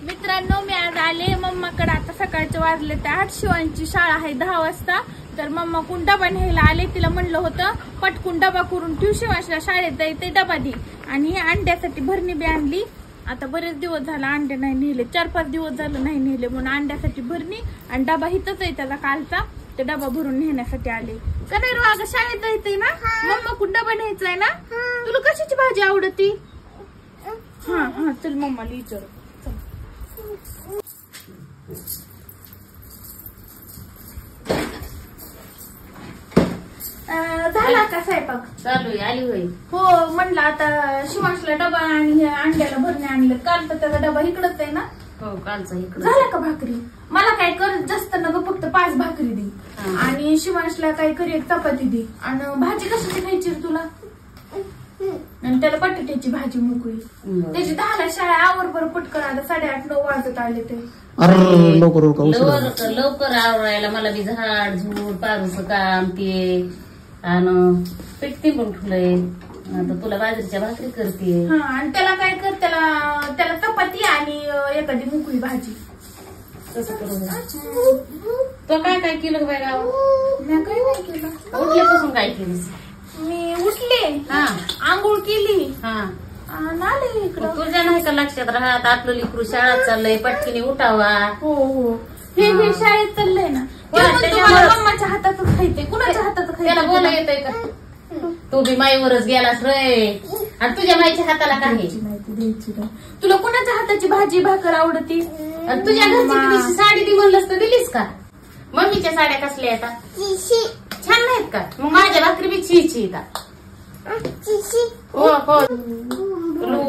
मित्रांनो, मी आज आले मम्माकडे. आता सकाळचे वाजले ते 8. शिवांची शाळा आहे 10 वाजता. तर मम्मा कुण डबा न्यायला आले. तिला म्हणलं होतं पटकून डबा करून ठेव, शिवांशला शाळेत जायचे डबा दे. आणि अंड्यासाठी भरणी बी आणली. आता बरेच दिवस झाला अंडे नाही नेले, 4-5 दिवस झालं नाही नेले, म्हणून अंड्यासाठी भरणी आणि डबा हिथच आहे त्याला कालचा. ते डबा भरून नेण्यासाठी आले. का नाही रो, अगं शाळेत जायचंय ना, मम्मा कुण डबा न्यायचाय ना. तुला कशाची भाजी आवडती? हा हा, चल मम्माला विचार. झाला का स्वयंपाक? चालू आहे. आली होई. हो, म्हणलं आता शिवांशला डबा आणि अंड्याला भरणे आणलं. काल तर त्याचा डबा इकडच आहे ना. हो, कालचा इकडं. झाला का भाकरी? मला काय कर जास्त न ग, फक्त 5 भाकरी दे. आणि शिवांशला काय कर 1 चपाती दे. आणि भाजी कशाची खायची तुला? आणि त्याला बटाट्याची भाजी मोकळी. त्याची 10ला शाळा. आवर बरं पटकन, आता 8:30-9 वाजत आले ते. लवकर आवरायला मला बी झाड झूड पारूस काम ते आणि पिटती पण ठुलंय. आता तुला बाजरीच्या भाकरी करते. हा, आणि त्याला काय कर, त्याला चपाती आणि एखादी मोकळी भाजी. तसं करू. तो काय काय केलं बाय गाव? मी काही नाही केलं. उठल्यापासून काय केलीस? मी उठले, हा, आंघोळ केली, हा, आले इकडं. तुझ्या नाही का लक्षात राहत आपलं लिकरू शाळेत चाललंय, पटकीने उठावा. हो हो, हे शाळेत चाललंय ना. मम्माच्या हातातच खायचंय, कुणाच्या हाताचं खायचं? त्याला बोला येतंय का? तू बी माईवरच गेलास रे. आणि तुझ्या माईच्या हाताला काय? द्यायची नाही. तुला कुणाच्या हाताची भाजी भाकर आवडती? आणि तुझ्या घरची साडी ती म्हणलंस तर दिलीस का? मम्मीच्या साड्या कसल्या येतात? छान नाहीत का? मग माझ्या भाकरी बी छी येतात. हो हो,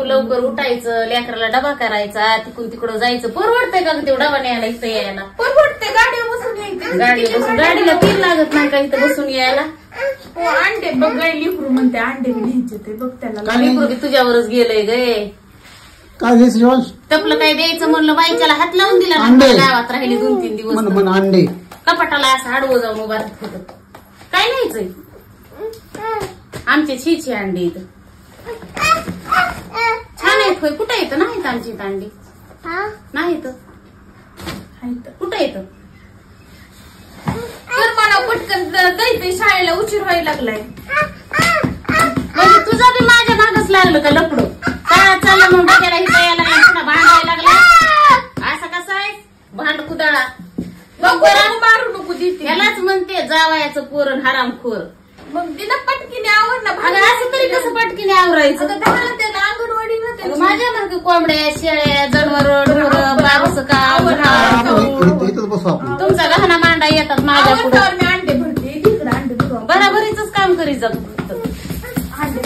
लवकर उठायचं, लेकराला डबा करायचा, तिकडं जायचं. परवडतंय का तेवढा डबा न्यायला इथं यायला? परवडते, गाडीवर बसून यायचं. गाडीला तेल लागत नाही का इथं बसून यायला? हो, अंडे बघ लिकरू म्हणते अंडे घ्यायचे ते बघ. त्याला लिकरू बी तुझ्यावरच गेलंय गे. काय घ्यायचं शिवांश? तपलं काय द्यायचं म्हणलं, बाईच्याला हात लावून दिला ना. गावात राहिली 2-3 दिवस. अंडे कपाटाला असं आडवं जाऊन उभा राहत. काय न्यायचंय? आमचे छीछे अंडे इथं छान आहेत. होय, कुठं येतं? नाहीत आमची इथं अंडी. नाही कुठं येतं? तर मला पटकन जायचंय शाळेला, उशीर व्हायला लागलाय. म्हणजे तुझं बी माझ्या मागच लागलं का लपडं? काय चाललं मग डोक्याला इथं यायला लागला, पुन्हा भांडायला लागला. असं कसं आहे भांड कुदाळा? मारू नको देते. यालाच म्हणते जावयाचं पोरण हरामखोर. मग तिला पटकीने आवर ना. असं तरी कसं पटकीने आवरायचं? त्याला अंगणवाडी ना. माझ्यासारखं कोंबड्या शेळ्या जनावर ढोरं बारस का बसू आपण. तुमचा गहना मांडा येतात माझ्या पुढे. अंडे भरते, तिकडे अंडे बराबरीच काम करीत जातो. अंडे